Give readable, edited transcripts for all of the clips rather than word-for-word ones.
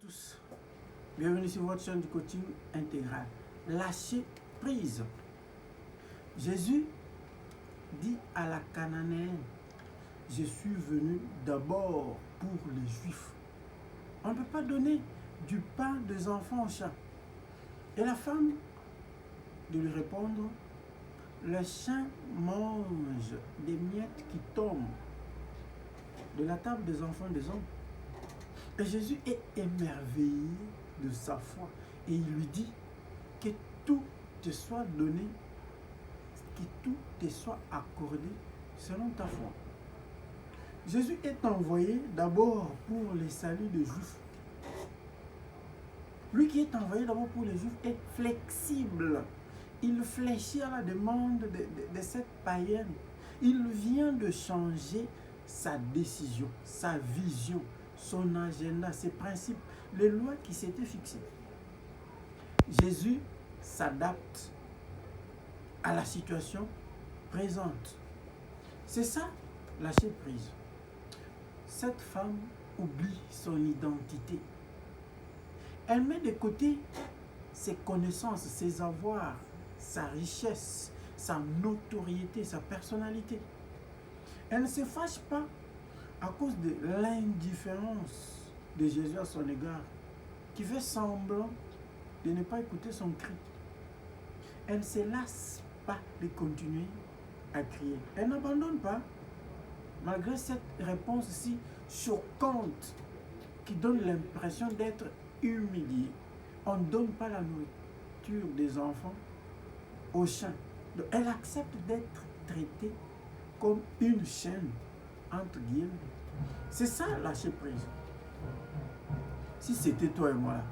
tous, bienvenue sur votre chaîne du coaching intégral. Lâchez prise. Jésus dit à la Cananéenne, je suis venu d'abord pour les Juifs. On ne peut pas donner du pain des enfants aux chats. Et la femme de lui répondre, les chiens mangent des miettes qui tombent de la table des enfants des hommes. Et Jésus est émerveillé de sa foi. Et il lui dit que tout te soit donné, que tout te soit accordé selon ta foi. Jésus est envoyé d'abord pour les saluts des Juifs. Lui qui est envoyé d'abord pour les Juifs est flexible. Il fléchit à la demande de cette païenne. Il vient de changer sa décision, sa vision, son agenda, ses principes, les lois qui s'étaient fixées. Jésus s'adapte à la situation présente. C'est ça, lâcher prise. Cette femme oublie son identité. Elle met de côté ses connaissances, ses avoirs, sa richesse, sa notoriété, sa personnalité. Elle ne se fâche pas à cause de l'indifférence de Jésus à son égard, qui fait semblant de ne pas écouter son cri. Elle ne se lasse pas de continuer à crier. Elle n'abandonne pas, malgré cette réponse si choquante qui donne l'impression d'être humiliée. On ne donne pas la nourriture des enfants aux chiens. Donc, elle accepte d'être traitée comme une chienne, entre guillemets. C'est ça, lâcher prise. Si c'était toi et moi là.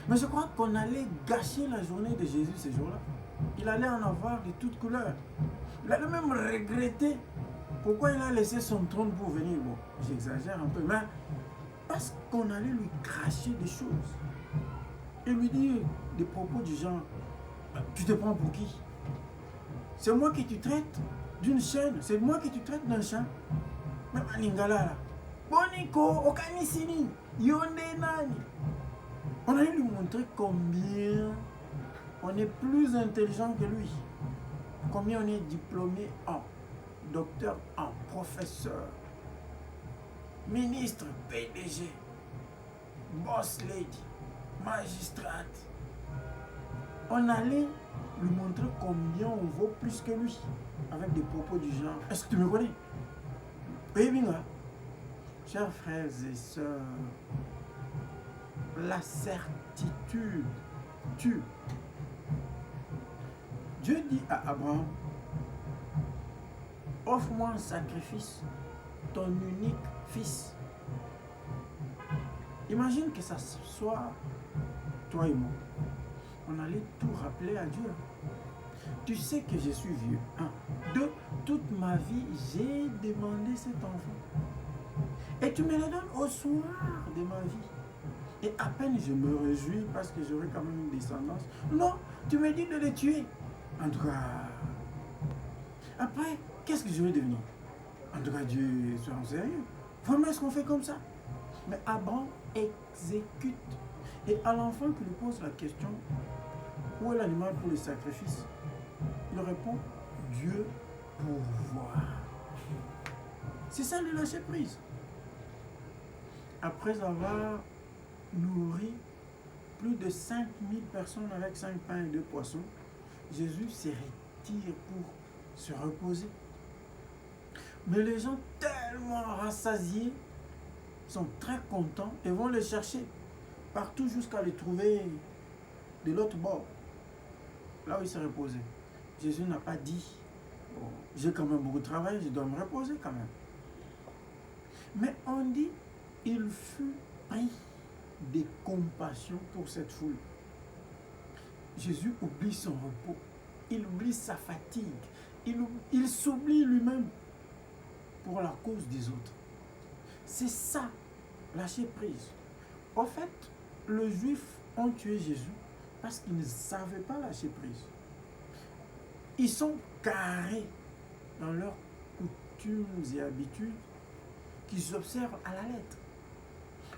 Mais je crois qu'on allait gâcher la journée de Jésus ce jour-là. Il allait en avoir de toutes couleurs. Il allait même regretter pourquoi il a laissé son trône pour venir. Bon, j'exagère un peu, mais parce qu'on allait lui cracher des choses. Et lui dire des propos du genre, tu te prends pour qui? C'est moi qui tu traites d'une chaîne, c'est moi qui tu traites d'un chien. Même à Lingala là. Boniko, Okanisini, Yonde Nani. On allait lui montrer combien on est plus intelligent que lui. Combien on est diplômé en docteur, en professeur, ministre, PDG, boss lady, magistrate. On allait lui montrer combien on vaut plus que lui, avec des propos du genre. Est-ce que tu me connais? Oui, bien. Chers frères et sœurs, la certitude tue. Dieu dit à Abraham, offre-moi un sacrifice, ton unique fils. Imagine que ça soit toi et moi. On allait tout rappeler à Dieu. Tu sais que je suis vieux. 1. 2. Toute ma vie, j'ai demandé cet enfant. Et tu me le donnes au soir de ma vie. Et à peine je me réjouis parce que j'aurai quand même une descendance. Non, tu me dis de le tuer. En tout cas, après, qu'est-ce que je vais devenir? En tout cas, Dieu soit en sérieux. Vraiment, est-ce qu'on fait comme ça? Mais Abraham exécute. Et à l'enfant qui lui pose la question, où est l'animal pour le sacrifice? Il répond, Dieu pourvoit. C'est ça le lâcher prise. Après avoir nourri plus de 5000 personnes avec 5 pains et 2 poissons, Jésus se retire pour se reposer. Mais les gens tellement rassasiés sont très contents et vont le chercher partout jusqu'à le trouver de l'autre bord, là où il s'est reposé. Jésus n'a pas dit, oh, j'ai quand même beaucoup de travail, je dois me reposer quand même. Mais on dit, il fut pris de compassion pour cette foule. Jésus oublie son repos, il oublie sa fatigue, il s'oublie lui-même pour la cause des autres. C'est ça, lâcher prise. En fait, les Juifs ont tué Jésus parce qu'ils ne savaient pas lâcher prise. Ils sont carrés dans leurs coutumes et habitudes qu'ils observent à la lettre.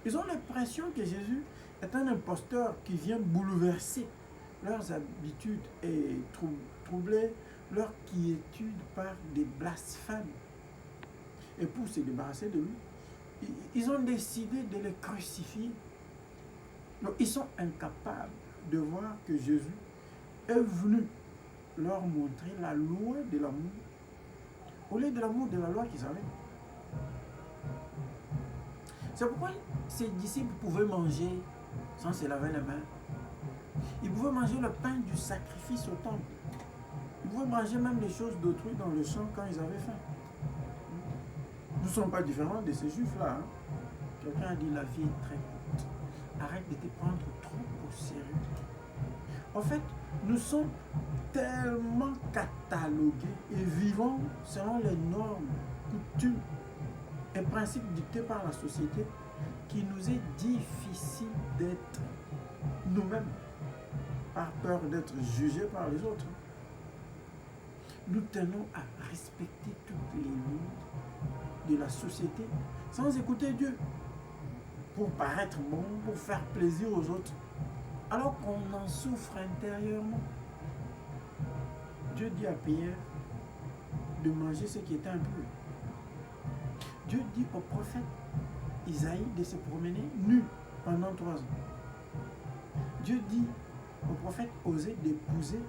Ils ont l'impression que Jésus est un imposteur qui vient bouleverser leurs habitudes et troubler leur quiétude par des blasphèmes. Et pour se débarrasser de lui, ils ont décidé de le crucifier. Donc, ils sont incapables de voir que Jésus est venu leur montrer la loi de l'amour au lieu de l'amour de la loi qu'ils avaient. C'est pourquoi ses disciples pouvaient manger sans se laver les mains. Ils pouvaient manger le pain du sacrifice au temple. Ils pouvaient manger même les choses d'autrui dans le champ quand ils avaient faim. Nous ne sommes pas différents de ces juifs-là. Hein? Quelqu'un a dit la vie est très courte. Arrête de te prendre trop au sérieux. En fait, nous sommes tellement catalogués et vivons selon les normes, coutumes et principes dictés par la société qu'il nous est difficile d'être nous-mêmes par peur d'être jugés par les autres. Nous tenons à respecter toutes les lois de la société sans écouter Dieu pour paraître bon, pour faire plaisir aux autres, alors qu'on en souffre intérieurement. Dieu dit à Pierre de manger ce qui était impur. Dieu dit au prophète Isaïe de se promener nu pendant 3 ans. Dieu dit au prophète Osée d'épouser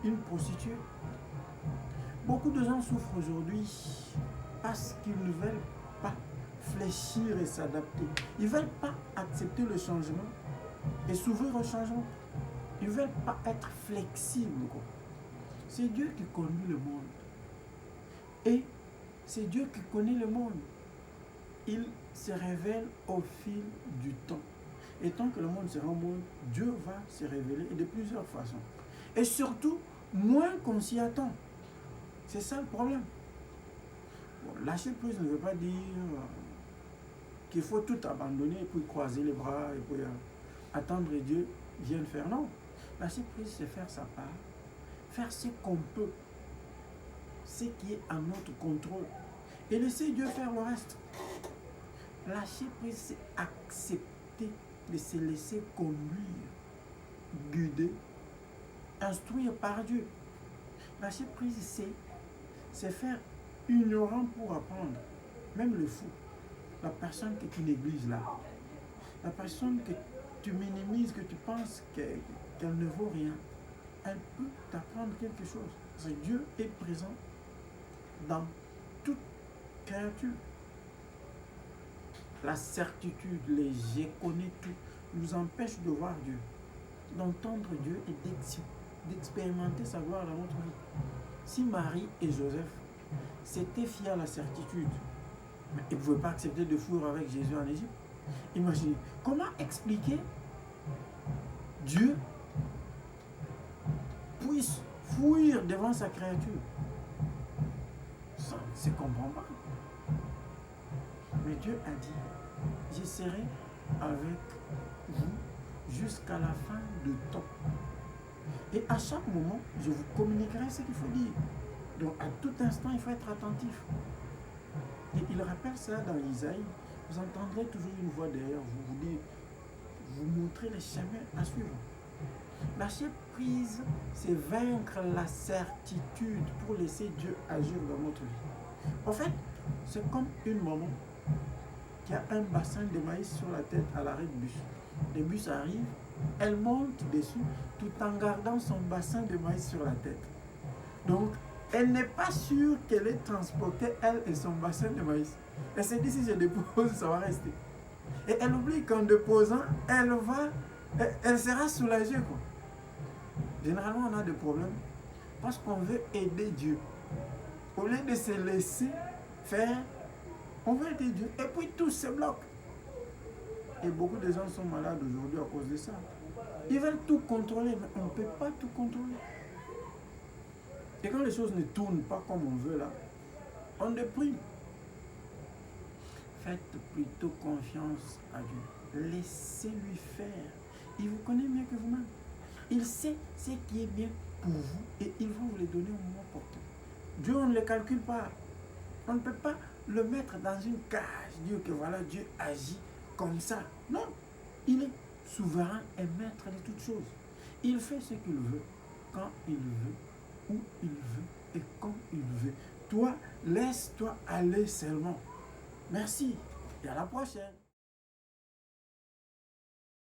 une prostituée. Beaucoup de gens souffrent aujourd'hui parce qu'ils ne veulent pas fléchir et s'adapter. Ils ne veulent pas accepter le changement et s'ouvrir au changement. Ils ne veulent pas être flexibles. C'est Dieu qui conduit le monde. Et c'est Dieu qui connaît le monde. Il se révèle au fil du temps. Et tant que le monde sera au monde, Dieu va se révéler de plusieurs façons. Et surtout, moins qu'on s'y attend. C'est ça le problème. Bon, lâcher prise ne veut pas dire qu'il faut tout abandonner et puis croiser les bras et puis attendre que Dieu vienne faire. Non. Lâcher prise, c'est faire sa part. Faire ce qu'on peut. Ce qui est à notre contrôle. Et laisser Dieu faire le reste. Lâcher prise, c'est accepter de se laisser conduire, guider, instruire par Dieu. Lâcher prise, c'est faire ignorant pour apprendre. Même le fou, la personne que tu négliges là, la personne que tu minimises, que tu penses qu'elle ne vaut rien, elle peut t'apprendre quelque chose. Parce que Dieu est présent dans toute créature. La certitude, les je connais tout, nous empêche de voir Dieu, d'entendre Dieu et d'expérimenter sa gloire dans notre vie. Si Marie et Joseph s'étaient fiers à la certitude, mais ils ne pouvaient pas accepter de fuir avec Jésus en Égypte. Imaginez, comment expliquer Dieu puisse fuir devant sa créature? Ça ne se comprend pas. Mais Dieu a dit, je serai avec vous jusqu'à la fin de temps. Et à chaque moment, je vous communiquerai ce qu'il faut dire. Donc à tout instant, il faut être attentif. Et il rappelle ça dans Isaïe. Vous entendrez toujours une voix derrière vous, vous dire, vous montrer les chemins à suivre. Lâcher prise, c'est vaincre la certitude pour laisser Dieu agir dans notre vie. En fait, c'est comme une maman qui a un bassin de maïs sur la tête à l'arrêt de bus. Le bus arrive, elle monte dessus tout en gardant son bassin de maïs sur la tête. Donc, elle n'est pas sûre qu'elle ait transporté, elle et son bassin de maïs. Elle se dit, si je dépose, ça va rester. Et elle oublie qu'en déposant, elle sera soulagée, quoi. Généralement, on a des problèmes parce qu'on veut aider Dieu. Au lieu de se laisser faire, on veut aider Dieu. Et puis tout se bloque. Et beaucoup de gens sont malades aujourd'hui à cause de ça. Ils veulent tout contrôler, mais on ne peut pas tout contrôler. Et quand les choses ne tournent pas comme on veut là, on déprime. Faites plutôt confiance à Dieu. Laissez-lui faire. Il vous connaît mieux que vous-même. Il sait ce qui est bien pour vous et il va vous les donner au moment opportun. Dieu, on ne le calcule pas. On ne peut pas le mettre dans une cage, dire que voilà, Dieu agit comme ça. Non, il est souverain et maître de toutes choses. Il fait ce qu'il veut, quand il veut, où il veut et comme il veut. Toi, laisse-toi aller seulement. Merci et à la prochaine.